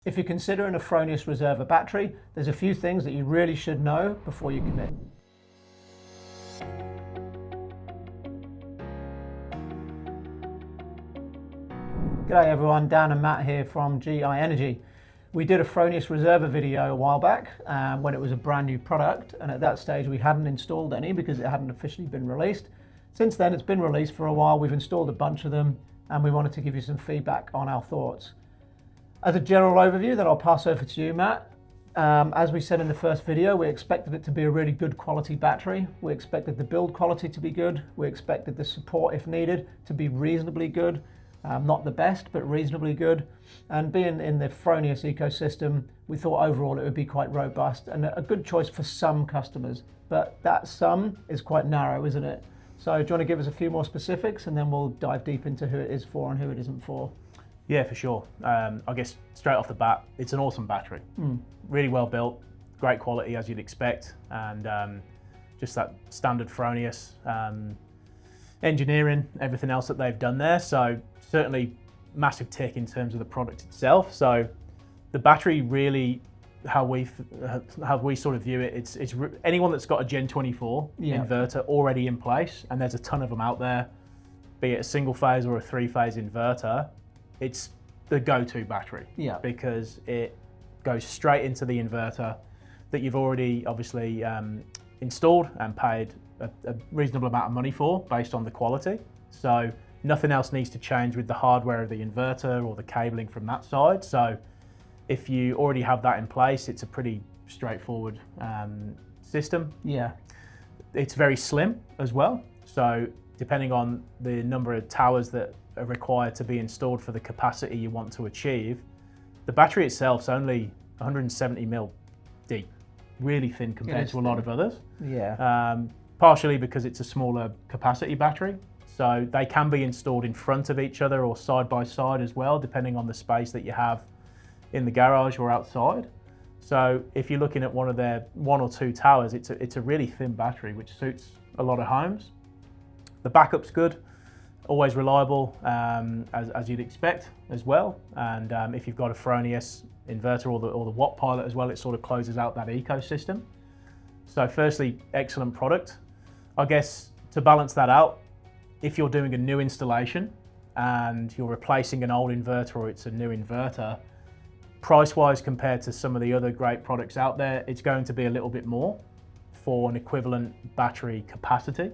If you're considering a Fronius Reserva battery, there's a few things that you really should know before you commit. G'day everyone, Dan and Matt here from GI Energy. We did a Fronius Reserva video a while back when it was a brand new product, and at that stage we hadn't installed any because it hadn't officially been released. Since then it's been released for a while, we've installed a bunch of them, and we wanted to give you some feedback on our thoughts. As a general overview, then I'll pass over to you, Matt. As we said in the first video, we expected it to be a really good quality battery. We expected the build quality to be good. We expected the support, if needed, to be reasonably good. Not the best, but reasonably good. And being in the Fronius ecosystem, we thought overall it would be quite robust and a good choice for some customers. But that some is quite narrow, isn't it? So do you want to give us a few more specifics, and then we'll dive deep into who it is for and who it isn't for? Yeah, for sure. I guess straight off the bat, it's an awesome battery. Really well built, great quality as you'd expect, and just that standard Fronius engineering, everything else that they've done there. So certainly massive tick in terms of the product itself. So the battery really, how we sort of view it, it's anyone that's got a Gen24 inverter already in place, and there's a ton of them out there, be it a single phase or a 3-phase inverter. It's the go-to battery because it goes straight into the inverter that you've already obviously installed and paid a reasonable amount of money for based on the quality. So nothing else needs to change with the hardware of the inverter or the cabling from that side. So if you already have that in place, it's a pretty straightforward system. Yeah. It's very slim as well. So depending on the number of towers that are required to be installed for the capacity you want to achieve, the battery itself is only 170 mil deep, really thin compared to a lot of others. Partially because it's a smaller capacity battery, so they can be installed in front of each other or side by side as well, depending on the space that you have in the garage or outside. So if you're looking at one of their 1 or 2 towers, it's a really thin battery, which suits a lot of homes. The backup's good, always reliable, as you'd expect as well. And if you've got a Fronius inverter or the Watt Pilot as well, it sort of closes out that ecosystem. So firstly, excellent product. I guess to balance that out, if you're doing a new installation and you're replacing an old inverter or it's a new inverter, price-wise compared to some of the other great products out there, it's going to be a little bit more for an equivalent battery capacity,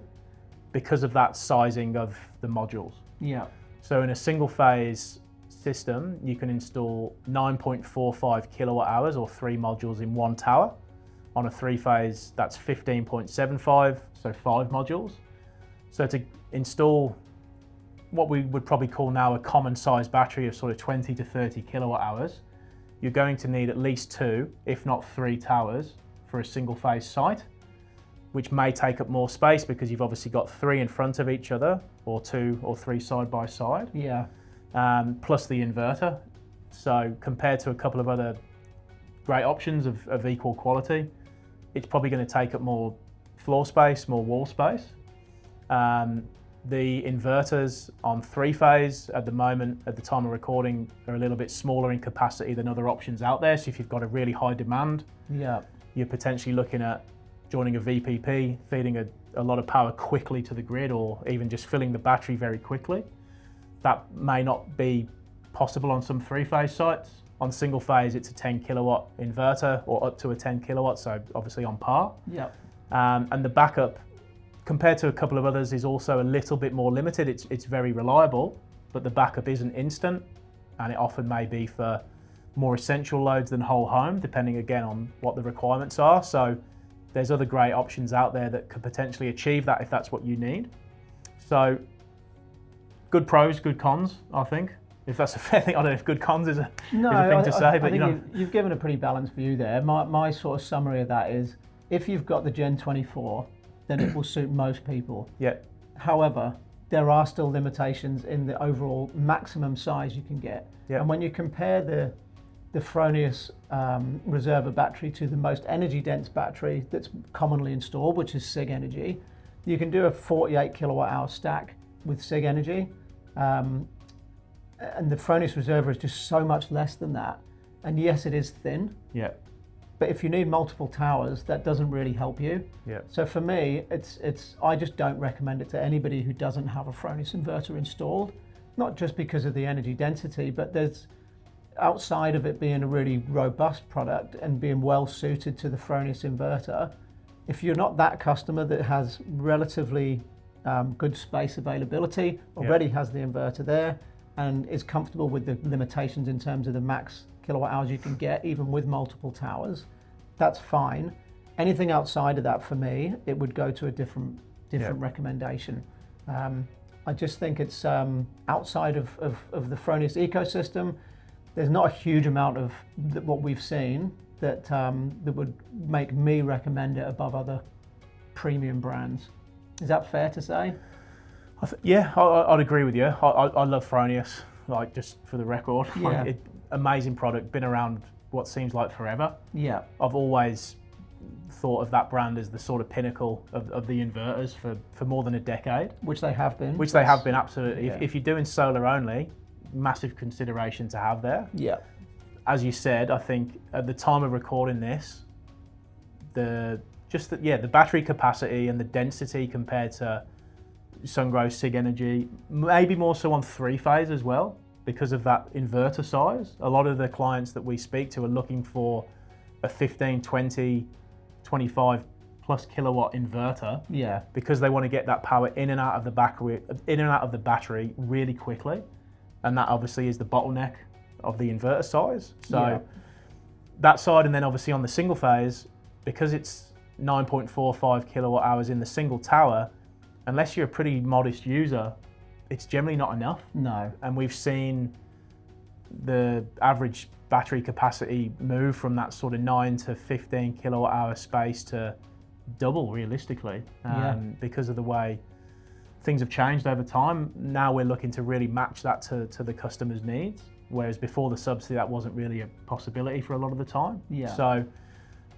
because of that sizing of the modules. So in a single phase system, you can install 9.45 kilowatt hours or 3 modules in 1 tower. On a 3-phase, that's 15.75, so 5 modules. So to install what we would probably call now a common size battery of sort of 20 to 30 kilowatt hours, you're going to need at least 2, if not 3 towers for a single phase site, which may take up more space because you've obviously got 3 in front of each other, or 2 or 3 side by side. Plus the inverter. So compared to a couple of other great options of equal quality, it's probably going to take up more floor space, more wall space. The inverters on 3-phase at the moment, at the time of recording, are a little bit smaller in capacity than other options out there. So if you've got a really high demand, you're potentially looking at joining a VPP, feeding a lot of power quickly to the grid, or even just filling the battery very quickly. That may not be possible on some 3-phase sites. On single phase, it's a 10 kilowatt inverter or up to a 10 kilowatt, so obviously on par. And the backup, compared to a couple of others, is also a little bit more limited. It's very reliable, but the backup isn't instant, and it often may be for more essential loads than whole home, depending again on what the requirements are. So there's other great options out there that could potentially achieve that if that's what you need. So good pros, good cons, I think. If that's a fair thing, I don't know if good cons is a thing to say, but you've given a pretty balanced view there. My sort of summary of that is, if you've got the Gen24, then it will suit most people. However, there are still limitations in the overall maximum size you can get. And when you compare the Fronius Reserva battery to the most energy dense battery that's commonly installed, which is SIG Energy, you can do a 48 kilowatt hour stack with SIG Energy. And the Fronius Reserva is just so much less than that. and yes, it is thin. Yeah. But if you need multiple towers, that doesn't really help you. Yeah. So for me, I just don't recommend it to anybody who doesn't have a Fronius inverter installed. Not just because of the energy density, but there's, outside of it being a really robust product and being well suited to the Fronius inverter, if you're not that customer that has relatively good space availability, already has the inverter there, and is comfortable with the limitations in terms of the max kilowatt hours you can get, even with multiple towers, that's fine. Anything outside of that, for me, it would go to a different recommendation. I just think it's outside of the Fronius ecosystem, there's not a huge amount of what we've seen that would make me recommend it above other premium brands. Is that fair to say? I'd agree with you. I love Fronius, like, just for the record. Yeah. Like, amazing product, been around what seems like forever. Yeah. I've always thought of that brand as the sort of pinnacle of the inverters for more than a decade. Which they have been. Which they have been, absolutely. Yeah. If you're doing solar only, massive consideration to have there. Yeah. As you said, I think at the time of recording this, the battery capacity and the density compared to Sungrow's Sig Energy, maybe more so on 3-phase as well, because of that inverter size. A lot of the clients that we speak to are looking for a 15, 20, 25 plus kilowatt inverter. Yeah. Because they want to get that power in and out of the battery really quickly. And that obviously is the bottleneck of the inverter size. So that side, and then obviously on the single phase, because it's 9.45 kilowatt hours in the single tower, unless you're a pretty modest user, it's generally not enough. No. And we've seen the average battery capacity move from that sort of 9 to 15 kilowatt hour space to double realistically, because of the way things have changed over time. Now we're looking to really match that to the customer's needs, whereas before the subsidy, that wasn't really a possibility for a lot of the time. Yeah. So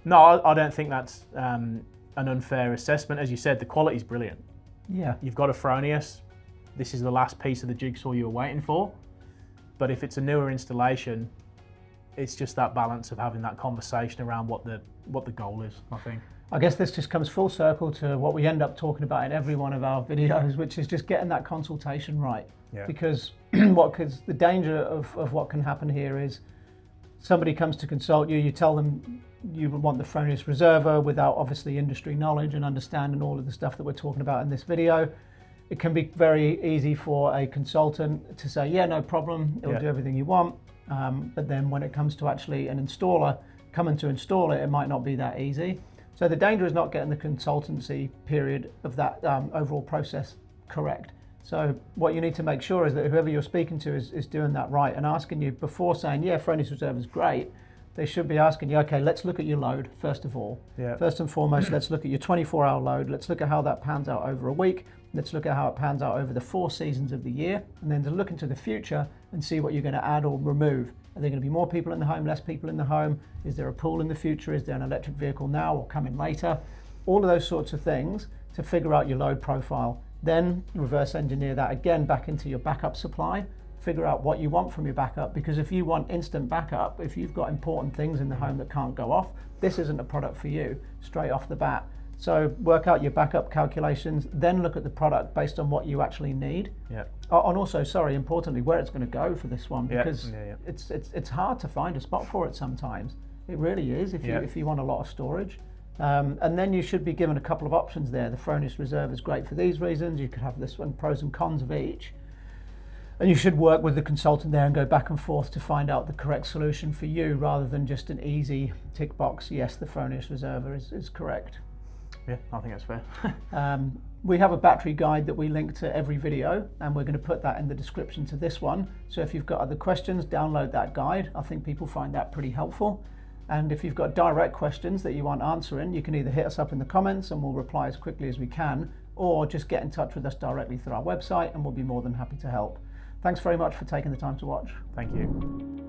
no, I don't think that's an unfair assessment. As you said, the quality is brilliant. Yeah. You've got a Fronius. This is the last piece of the jigsaw you were waiting for. But if it's a newer installation, it's just that balance of having that conversation around what the goal is, I think. I guess this just comes full circle to what we end up talking about in every one of our videos, which is just getting that consultation right. Yeah. Because the danger of what can happen here is somebody comes to consult you, you tell them you want the Fronius Reserva without obviously industry knowledge and understanding all of the stuff that we're talking about in this video. It can be very easy for a consultant to say, yeah, no problem, it'll do everything you want. But then when it comes to actually an installer coming to install it, it might not be that easy. So the danger is not getting the consultancy period of that overall process correct. So what you need to make sure is that whoever you're speaking to is doing that right and asking you before saying, yeah, Fronius Reserva is great. They should be asking you, okay, let's look at your load first of all. Yeah. First and foremost, let's look at your 24-hour load. Let's look at how that pans out over a week. Let's look at how it pans out over the 4 seasons of the year, and then to look into the future and see what you're going to add or remove. Are there going to be more people in the home, less people in the home? Is there a pool in the future? Is there an electric vehicle now or coming later? All of those sorts of things to figure out your load profile. Then reverse engineer that again back into your backup supply. Figure out what you want from your backup, because if you want instant backup, if you've got important things in the home that can't go off, this isn't a product for you straight off the bat. So work out your backup calculations, then look at the product based on what you actually need. Yeah. And also, importantly, where it's going to go for this one, because it's hard to find a spot for it sometimes. It really is if you want a lot of storage. And then you should be given a couple of options there. The Fronius Reserva is great for these reasons. You could have this one, pros and cons of each. And you should work with the consultant there and go back and forth to find out the correct solution for you, rather than just an easy tick box, yes, the Fronius Reserva is correct. Yeah, I think that's fair. We have a battery guide that we link to every video, and we're going to put that in the description to this one. So if you've got other questions, download that guide. I think people find that pretty helpful. And if you've got direct questions that you want answering, you can either hit us up in the comments and we'll reply as quickly as we can, or just get in touch with us directly through our website and we'll be more than happy to help. Thanks very much for taking the time to watch. Thank you.